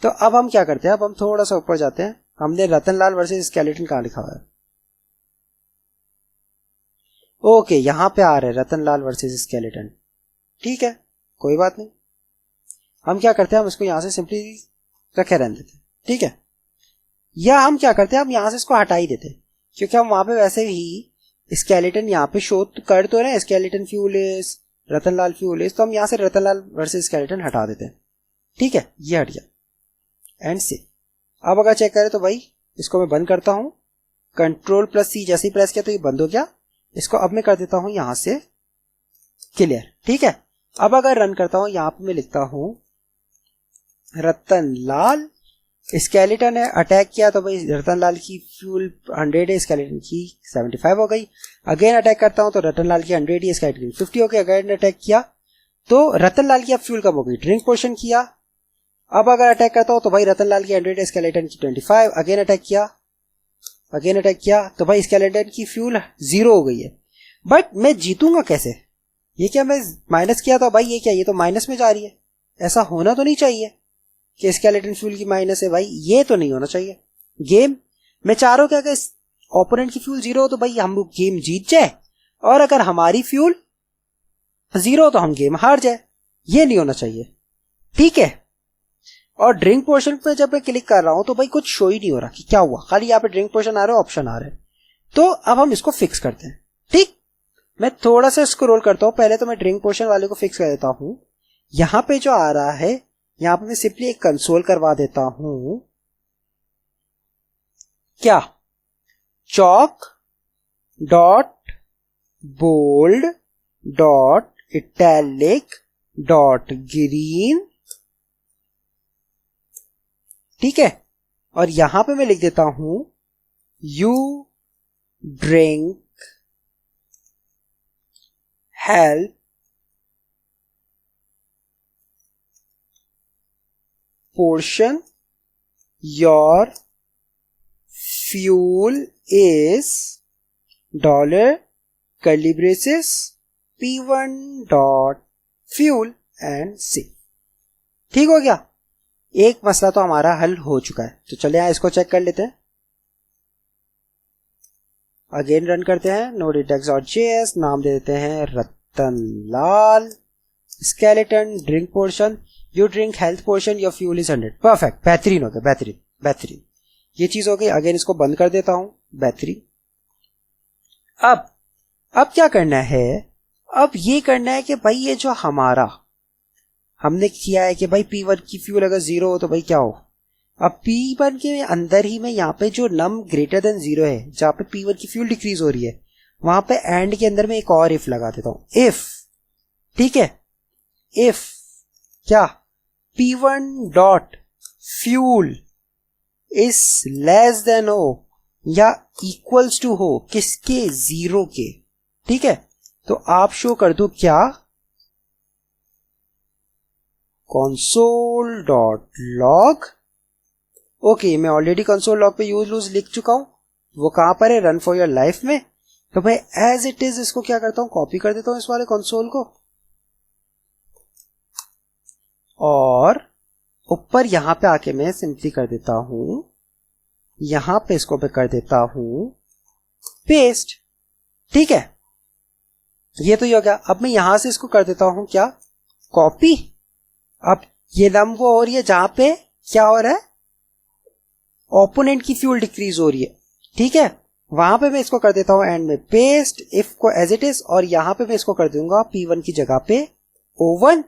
S1: तो अब हम क्या करते हैं, अब हम थोड़ा सा ऊपर जाते हैं, हमने रतनलाल वर्सेस स्केलेटन कहां लिखा हुआ है, ओके यहां पे आ रहा है रतनलाल वर्सेस स्केलेटन। ठीक है, कोई बात नहीं, हम क्या करते हैं, हम इसको यहां से सिंपली रखे रहने देते हैं। ठीक है, या हम क्या करते हैं, हम यहां से इसको हटा ही देते हैं, क्योंकि हम वहां पे वैसे ही स्केलेटन यहाँ पे शो कर तो रहे हैं, स्केलेटन फ्यूलिस रतनलाल फ्यूलिस, तो हम यहां से रतनलाल वर्सेस स्केलेटन हटा देते हैं। ठीक है, ये हट गया, एंड से। अब अगर चेक करें तो भाई इसको मैं बंद करता हूं, Ctrl+C जैसे ही प्रेस किया तो ये बंद हो गया। इसको अब मैं कर देता हूं यहां से क्लियर। ठीक है, अब अगर रन करता हूं, यहां पे मैं लिखता हूं रतनलाल स्केलेटन है, अटैक किया तो भाई रतनलाल की फ्यूल 100 है, स्केलेटन की 75 हो गई। अगेन अटैक करता हूं तो रतनलाल की 100 है, स्केलेटन की 50 हो गई। अगेन अटैक किया तो रतनलाल की अब फ्यूल कम हो गई, ड्रिंक पोर्शन किया, अब अगर अटैक करता हूं तो भाई रतन लाल की 100, स्केलेटन की 25, अगेन अटैक किया तो भाई स्केलेटन की फ्यूल 0 हो गई है। बट मैं जीतूंगा कैसे? ये क्या मैं माइनस किया था भाई, ये क्या, ये तो माइनस में जा रही है। ऐसा होना तो नहीं चाहिए कि स्केलेटन फ्यूल की माइनस है भाई, ये तो नहीं होना चाहिए। गेम मैं चाह रहा हूं क्या कि ओपोनेंट की फ्यूल 0 हो तो भाई हम गेम जीत जाए, और अगर हमारी फ्यूल 0 हो तो हम गेम हार जाए। ये नहीं होना चाहिए, ठीक है। और ड्रिंक पोर्शन पे जब मैं क्लिक कर रहा हूं तो भाई कुछ शो ही नहीं हो रहा कि क्या हुआ, खाली यहाँ पे ड्रिंक पोर्शन आ रहा है, ऑप्शन आ रहे हैं। तो अब हम इसको फिक्स करते हैं, ठीक। मैं थोड़ा सा स्क्रॉल करता हूं, पहले तो मैं ड्रिंक पोर्शन वाले को फिक्स कर देता हूं। यहां पे जो आ रहा है, यहां पे मैं सिंपली एक कंसोल करवा देता हूं। क्या, chalk dot bold dot italic dot green, ठीक है। और यहां पे मैं लिख देता हूं you drink help portion your fuel is dollar curly braces P1 dot fuel and C. ठीक हो गया, एक मसला तो हमारा हल हो चुका है। तो चलिए यहां इसको चेक कर लेते हैं, अगेन रन करते हैं। node-index.js, नाम दे देते हैं Ratan Lal, skeleton drink portion, you drink health portion, your fuel is 100। Perfect, बेहतरीन हो गया, बेहतरीन। ये चीज हो गई। अगेन इसको बंद कर देता हूं, बेहतरीन। अब क्या करना है, अब ये करना है कि भाई ये जो हमारा हमने किया है कि भाई P1 की फ्यूल अगर 0 हो तो भाई क्या हो। अब P1 के अंदर ही मैं यहाँ पे जो नम ग्रेटर देन 0 है, जहां पे P1 की फ्यूल डिक्रीज हो रही है, वहां पे एंड के अंदर मैं एक और इफ लगा देता हूं, इफ, ठीक है। इफ क्या, P1 dot fuel is less than हो या इक्वल्स टू हो किसके, 0 के, ठीक है। तो आप शो कर दो क्या, console डॉट लॉग। ओके, मैं ऑलरेडी कंसोल लॉग पे यूज लूज लिख चुका हूं, वो कहां पर है, रन फॉर योर लाइफ में। तो मैं एज इट इज इसको क्या करता हूं, कॉपी कर देता हूं इस वाले कंसोल को, और ऊपर यहां पे आके मैं सिंपली कर देता हूं, यहां पे इसको मैं कर देता हूं पेस्ट, ठीक है। ये तो ये हो गया। अब मैं यहां से इसको कर देता हूं क्या, कॉपी। अब ये नम वो हो रही है जहां पे क्या हो रहा है, ओपोनेंट की फ्यूल डिक्रीज हो रही है, ठीक है। वहां पे मैं इसको कर देता हूं एंड में पेस्ट, इफ को एज इट इज, और यहां पे मैं इसको कर दूंगा P1 की जगह पे O1,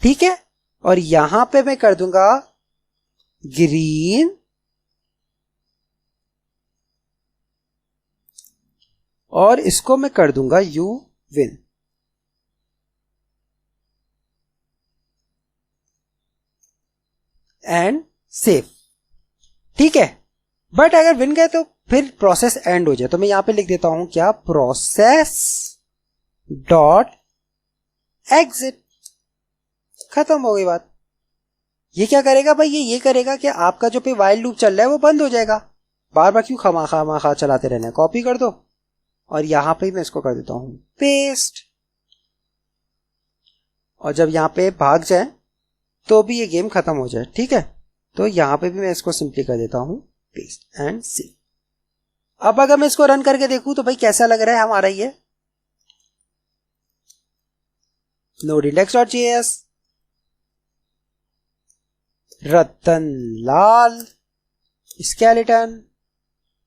S1: ठीक है। और यहां पे मैं कर दूंगा ग्रीन, और इसको मैं कर दूंगा यू विन। एंड सेव, ठीक है। बट अगर विन गए तो फिर प्रोसेस एंड हो जाए, तो मैं यहां पे लिख देता हूं क्या, प्रोसेस डॉट एग्जिट। खत्म हो गई बात। ये क्या करेगा भाई, ये करेगा कि आपका जो पे वाइल लूप चल रहा है वो बंद हो जाएगा। बार बार क्यों खामा चलाते रहना है। कॉपी कर दो और यहां पे मैं इसको कर देता हूं पेस्ट, और जब यहां पे भाग जाए तो भी ये गेम खत्म हो जाए, ठीक है। तो यहां पे भी मैं इसको सिंपली कर देता हूं पेस्ट एंड सेव। अब अगर मैं इसको रन करके देखूं तो भाई कैसा लग रहा है हमारा ये node-index.js, रतन लाल, स्केलेटन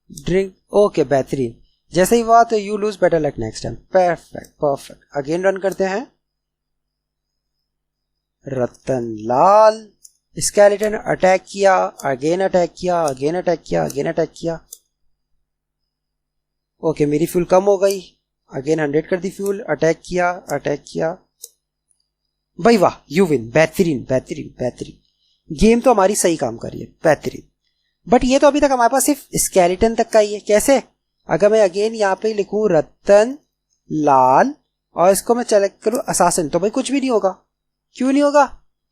S1: ड्रिंक, ओके बेहतरीन। जैसे ही हुआ तो you lose better luck next time. Perfect. Again run करते हैं, रतन लाल, स्केलेटन अटैक किया, अगेन अटैक किया, अगेन अटैक किया, अगेन अटैक किया। ओके, मेरी फ्यूल कम हो गई, अगेन 100 कर दी फ्यूल, अटैक किया भाई वाह, यू विन। बेहतरीन। गेम तो हमारी सही काम कर रही है, बेहतरीन। बट ये तो अभी तक हमारे पास सिर्फ स्केलेटन तक का ही है। कैसे, अगर मैं अगेन यहाँ पे लिखूं रतन लाल और इसको मैं सेलेक्ट करूं असासिन, तो भाई कुछ भी नहीं होगा। क्यों नहीं होगा,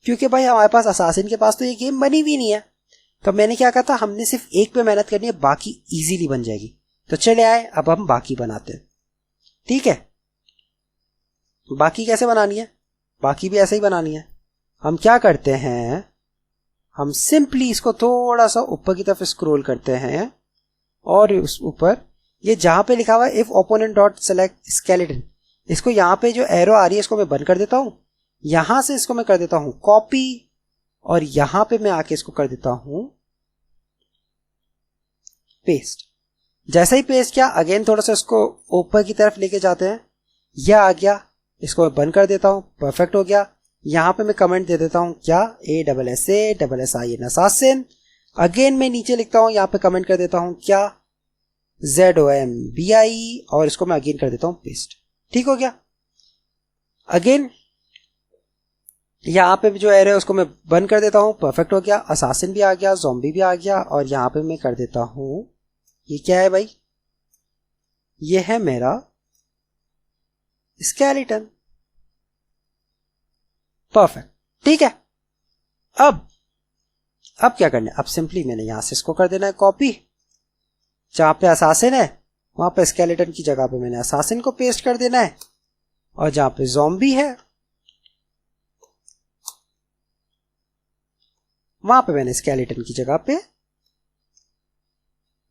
S1: क्योंकि भाई हमारे पास असासिन के पास तो ये गेम बनी भी नहीं है। तो मैंने क्या कहा था, हमने सिर्फ एक पे मेहनत करनी है, बाकी इजीली बन जाएगी। तो चले आए, अब हम बाकी बनाते हैं। ठीक है, बाकी कैसे बनानी है? बाकी भी ऐसे ही बनानी है। हम क्या करते हैं, हम सिंपली इसको थोड़ा सा ऊपर की तरफ स्क्रॉल करते हैं और उस ऊपर ये जहां पे लिखा हुआ है if opponent dot select skeleton, इसको यहां पे जो एरो आ रही है इसको मैं बंद कर देता हूं। यहां से इसको मैं कर देता हूं कॉपी और यहां पे मैं आके इसको कर देता हूं पेस्ट। जैसे ही पेस्ट किया, अगेन थोड़ा सा इसको ऊपर की तरफ लेके जाते हैं, यह आ गया, इसको मैं बंद कर देता हूं, परफेक्ट हो गया। यहां पे मैं कमेंट दे देता हूं क्या, ASSASSIN असासिन। अगेन मैं नीचे लिखता हूं, यहां पे कमेंट कर देता हूं क्या, ZOMBI और इसको मैं अगेन कर देता हूं पेस्ट। ठीक हो गया। अगेन यहां पे जो एरो है उसको मैं बंद कर देता हूं, परफेक्ट हो गया। असासिन भी आ गया, ज़ॉम्बी भी आ गया और यहां पे मैं कर देता हूं, ये क्या है भाई, ये है मेरा स्केलेटन। परफेक्ट, ठीक है। अब क्या करना है, अब सिंपली मैंने यहां से इसको कर देना है कॉपी, जहां पे असासिन है वहां पे स्केलेटन की जगह पे मैंने असासिन को पेस्ट कर देना है, और जहां पे ज़ॉम्बी है वहां पे मैंने स्केलेटन की जगह पे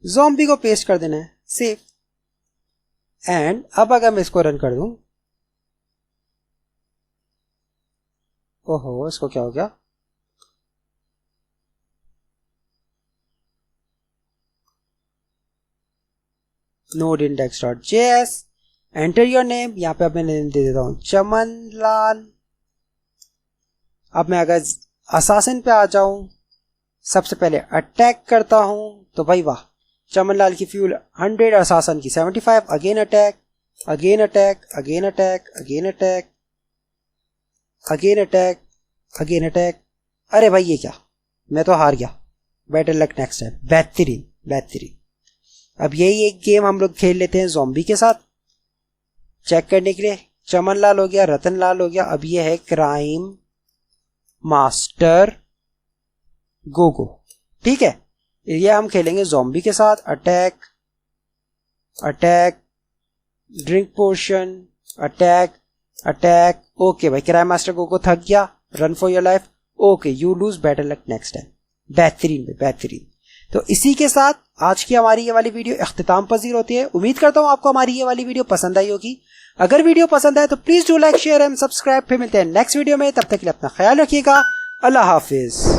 S1: ज़ॉम्बी को पेस्ट कर देना है, सेव। एंड अब अगर मैं इसको रन कर दूं, ओहो इसको क्या हो गया, node-index.js, एंटर योर नेम, यहां पे अब मैं नेम दे देता हूं चमन लाल। अब मैं अगर असासिन पे आ जाऊं, सबसे पहले अटैक करता हूं, तो भाई वाह, चमन लाल की फ्यूल 100, असासिन की 75। Again attack, again attack, again attack, again attack, again attack, again attack. अरे भाई ये क्या, मैं तो हार गया। Better luck next time. बेहतरीन बेहतरीन। अब यही एक गेम हम लोग खेल लेते हैं ज़ॉम्बी के साथ, चेक करने के लिए। चमन लाल हो गया, रतन लाल हो गया, अब ये है क्राइम मास्टर गोगो। ठीक है, ये हम खेलेंगे ज़ॉम्बी के साथ। Attack, attack, drink portion, attack, attack. Okay भाई, क्राइम मास्टर गोगो थक गया, run for your life. Okay, you lose, better luck next time. बेहतरीन भाई बेहतरीन। तो इसी के साथ आज की हमारी ये वाली वीडियो इख्तिताम पजीर होती है। उम्मीद करता हूं आपको हमारी ये वाली वीडियो पसंद आई होगी। अगर वीडियो पसंद आए तो please do like, share and subscribe. फिर मिलते हैं नेक्स्ट वीडियो में, तब तक के लिए अपना ख्याल रखिएगा। अल्लाह हाफिज।